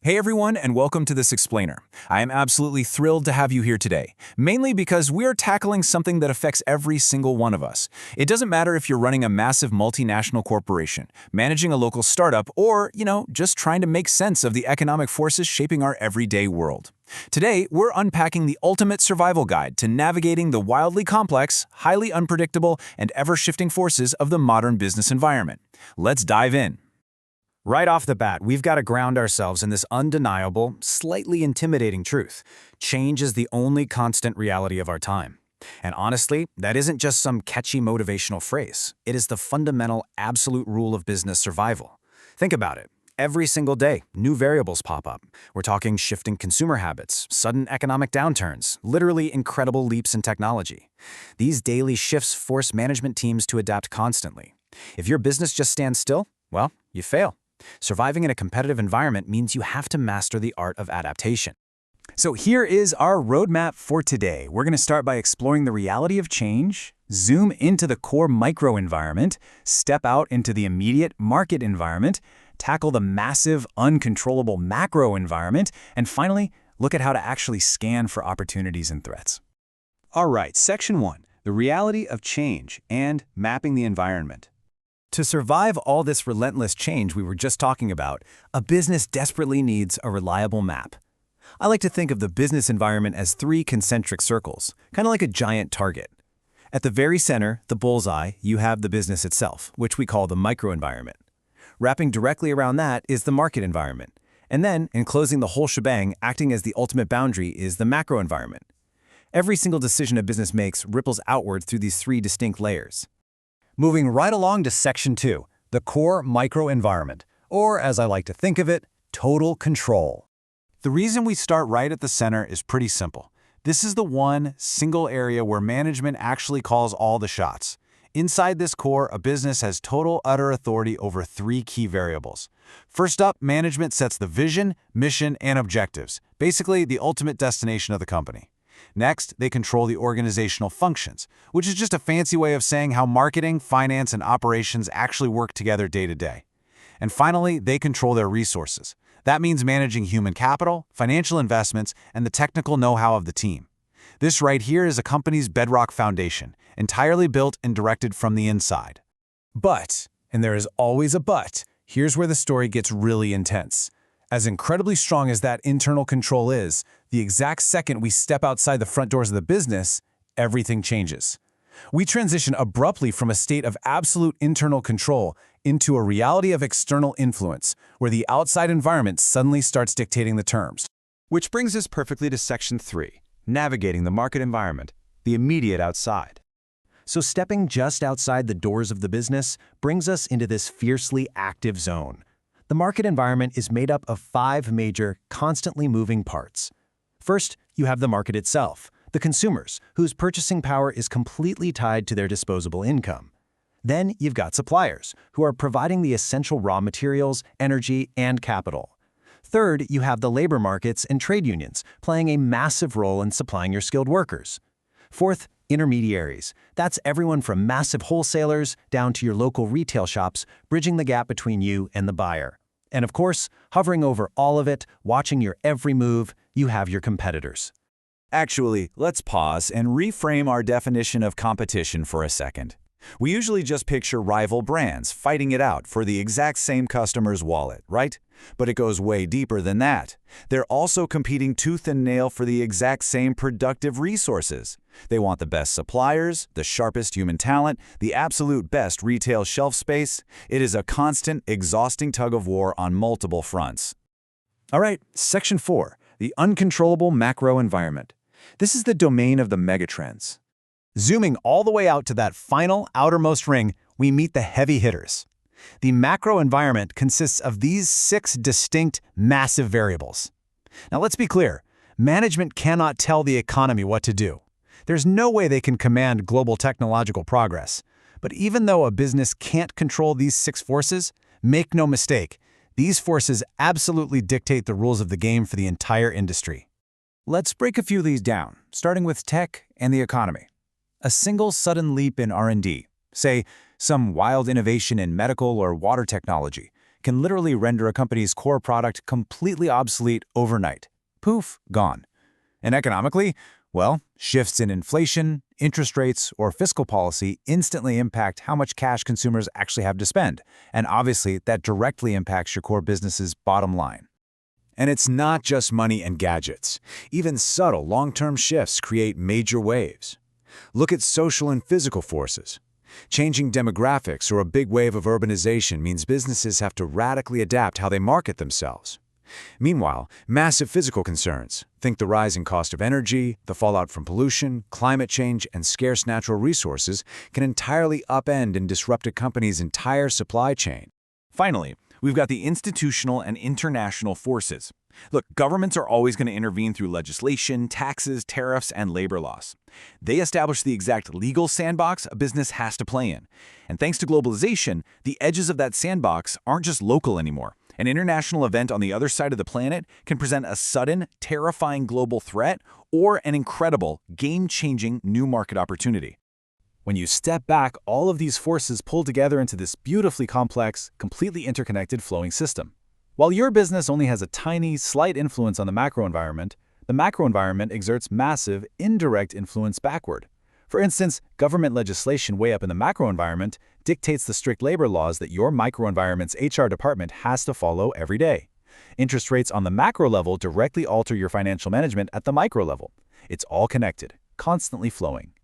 Hey everyone, and welcome to this explainer. I am absolutely thrilled to have you here today, mainly because we're tackling something that affects every single one of us. It doesn't matter if you're running a massive multinational corporation, managing a local startup, or, just trying to make sense of the economic forces shaping our everyday world. Today, we're unpacking the ultimate survival guide to navigating the wildly complex, highly unpredictable, and ever-shifting forces of the modern business environment. Let's dive in. Right off the bat, we've got to ground ourselves in this undeniable, slightly intimidating truth. Change is the only constant reality of our time. And honestly, that isn't just some catchy motivational phrase. It is the fundamental, absolute rule of business survival. Think about it. Every single day, new variables pop up. We're talking shifting consumer habits, sudden economic downturns, literally incredible leaps in technology. These daily shifts force management teams to adapt constantly. If your business just stands still, well, you fail. Surviving in a competitive environment means you have to master the art of adaptation. So here is our roadmap for today. We're going to start by exploring the reality of change, zoom into the core microenvironment, step out into the immediate market environment, tackle the massive, uncontrollable macro environment, and finally, look at how to actually scan for opportunities and threats. All right, Section 1, the reality of change and mapping the environment. To survive all this relentless change we were just talking about, a business desperately needs a reliable map. I like to think of the business environment as three concentric circles, kind of like a giant target. At the very center, the bullseye, you have the business itself, which we call the microenvironment. Wrapping directly around that is the market environment. And then, enclosing the whole shebang, acting as the ultimate boundary, is the macro environment. Every single decision a business makes ripples outward through these three distinct layers. Moving right along to Section 2, the core microenvironment, or as I like to think of it, total control. The reason we start right at the center is pretty simple. This is the one single area where management actually calls all the shots. Inside this core, a business has total, utter authority over three key variables. First up, management sets the vision, mission, and objectives, basically the ultimate destination of the company. Next, they control the organizational functions, which is just a fancy way of saying how marketing, finance, and operations actually work together day to day. And finally, they control their resources. That means managing human capital, financial investments, and the technical know-how of the team. This right here is a company's bedrock foundation, entirely built and directed from the inside. But, and there is always a but, here's where the story gets really intense. As incredibly strong as that internal control is, the exact second we step outside the front doors of the business, everything changes. We transition abruptly from a state of absolute internal control into a reality of external influence, where the outside environment suddenly starts dictating the terms. Which brings us perfectly to Section 3, navigating the market environment, the immediate outside. So stepping just outside the doors of the business brings us into this fiercely active zone. The market environment is made up of 5 major, constantly moving parts. First, you have the market itself, the consumers, whose purchasing power is completely tied to their disposable income. Then you've got suppliers, who are providing the essential raw materials, energy, and capital. Third, you have the labor markets and trade unions, playing a massive role in supplying your skilled workers. Fourth, intermediaries. That's everyone from massive wholesalers down to your local retail shops, bridging the gap between you and the buyer. And of course, hovering over all of it, watching your every move, you have your competitors. Actually, let's pause and reframe our definition of competition for a second. We usually just picture rival brands fighting it out for the exact same customer's wallet, right? But it goes way deeper than that. They're also competing tooth and nail for the exact same productive resources. They want the best suppliers, the sharpest human talent, the absolute best retail shelf space. It is a constant, exhausting tug of war on multiple fronts. All right, Section 4, the uncontrollable macro environment. This is the domain of the megatrends. Zooming all the way out to that final, outermost ring, we meet the heavy hitters. The macro environment consists of these 6 distinct, massive variables. Now let's be clear, management cannot tell the economy what to do. There's no way they can command global technological progress. But even though a business can't control these 6 forces, make no mistake, these forces absolutely dictate the rules of the game for the entire industry. Let's break a few of these down, starting with tech and the economy. A single sudden leap in R&D, say some wild innovation in medical or water technology, can literally render a company's core product completely obsolete overnight. Poof, gone. And economically, well, shifts in inflation, interest rates, or fiscal policy instantly impact how much cash consumers actually have to spend. And obviously, that directly impacts your core business's bottom line. And it's not just money and gadgets. Even subtle long-term shifts create major waves. Look at social and physical forces. Changing demographics or a big wave of urbanization means businesses have to radically adapt how they market themselves. Meanwhile, massive physical concerns, think the rising cost of energy, the fallout from pollution, climate change, and scarce natural resources, can entirely upend and disrupt a company's entire supply chain. Finally, we've got the institutional and international forces. Look, governments are always going to intervene through legislation, taxes, tariffs, and labor laws. They establish the exact legal sandbox a business has to play in. And thanks to globalization, the edges of that sandbox aren't just local anymore. An international event on the other side of the planet can present a sudden, terrifying global threat or an incredible, game-changing new market opportunity. When you step back, all of these forces pull together into this beautifully complex, completely interconnected flowing system. While your business only has a tiny, slight influence on the macro environment exerts massive, indirect influence backward. For instance, government legislation way up in the macro environment dictates the strict labor laws that your microenvironment's HR department has to follow every day. Interest rates on the macro level directly alter your financial management at the micro level. It's all connected, constantly flowing.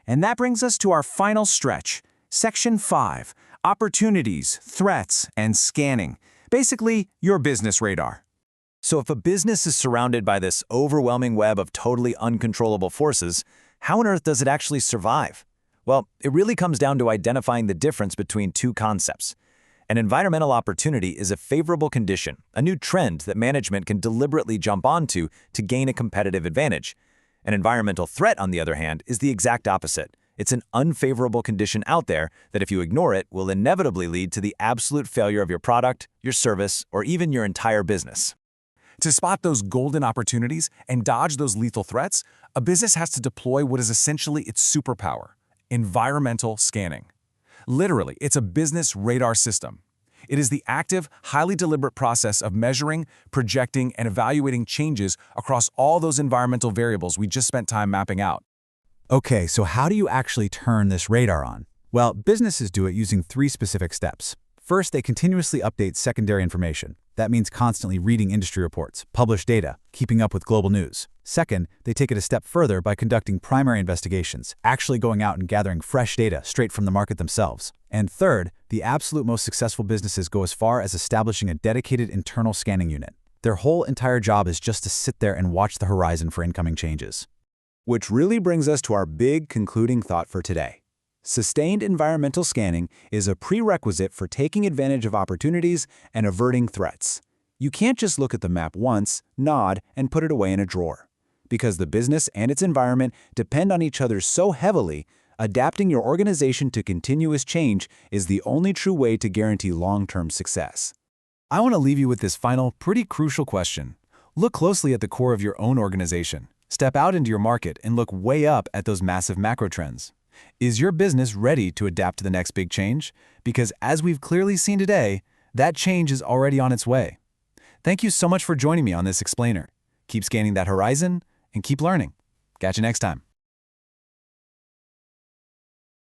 And that brings us to our final stretch, Section 5, Opportunities, Threats, and Scanning. Basically, your business radar. So if a business is surrounded by this overwhelming web of totally uncontrollable forces, how on earth does it actually survive? Well, it really comes down to identifying the difference between two concepts. An environmental opportunity is a favorable condition, a new trend that management can deliberately jump onto to gain a competitive advantage. An environmental threat, on the other hand, is the exact opposite. It's an unfavorable condition out there that, if you ignore it, will inevitably lead to the absolute failure of your product, your service, or even your entire business. To spot those golden opportunities and dodge those lethal threats, a business has to deploy what is essentially its superpower: environmental scanning. Literally, it's a business radar system. It is the active, highly deliberate process of measuring, projecting, and evaluating changes across all those environmental variables we just spent time mapping out. Okay, so how do you actually turn this radar on? Well, businesses do it using 3 specific steps. First, they continuously update secondary information. That means constantly reading industry reports, published data, keeping up with global news. Second, they take it a step further by conducting primary investigations, actually going out and gathering fresh data straight from the market themselves. And third, the absolute most successful businesses go as far as establishing a dedicated internal scanning unit. Their whole entire job is just to sit there and watch the horizon for incoming changes. Which really brings us to our big concluding thought for today. Sustained environmental scanning is a prerequisite for taking advantage of opportunities and averting threats. You can't just look at the map once, nod, and put it away in a drawer. Because the business and its environment depend on each other so heavily, adapting your organization to continuous change is the only true way to guarantee long-term success. I want to leave you with this final, pretty crucial question. Look closely at the core of your own organization. Step out into your market and look way up at those massive macro trends. Is your business ready to adapt to the next big change? Because as we've clearly seen today, that change is already on its way. Thank you so much for joining me on this explainer. Keep scanning that horizon and keep learning. Catch you next time.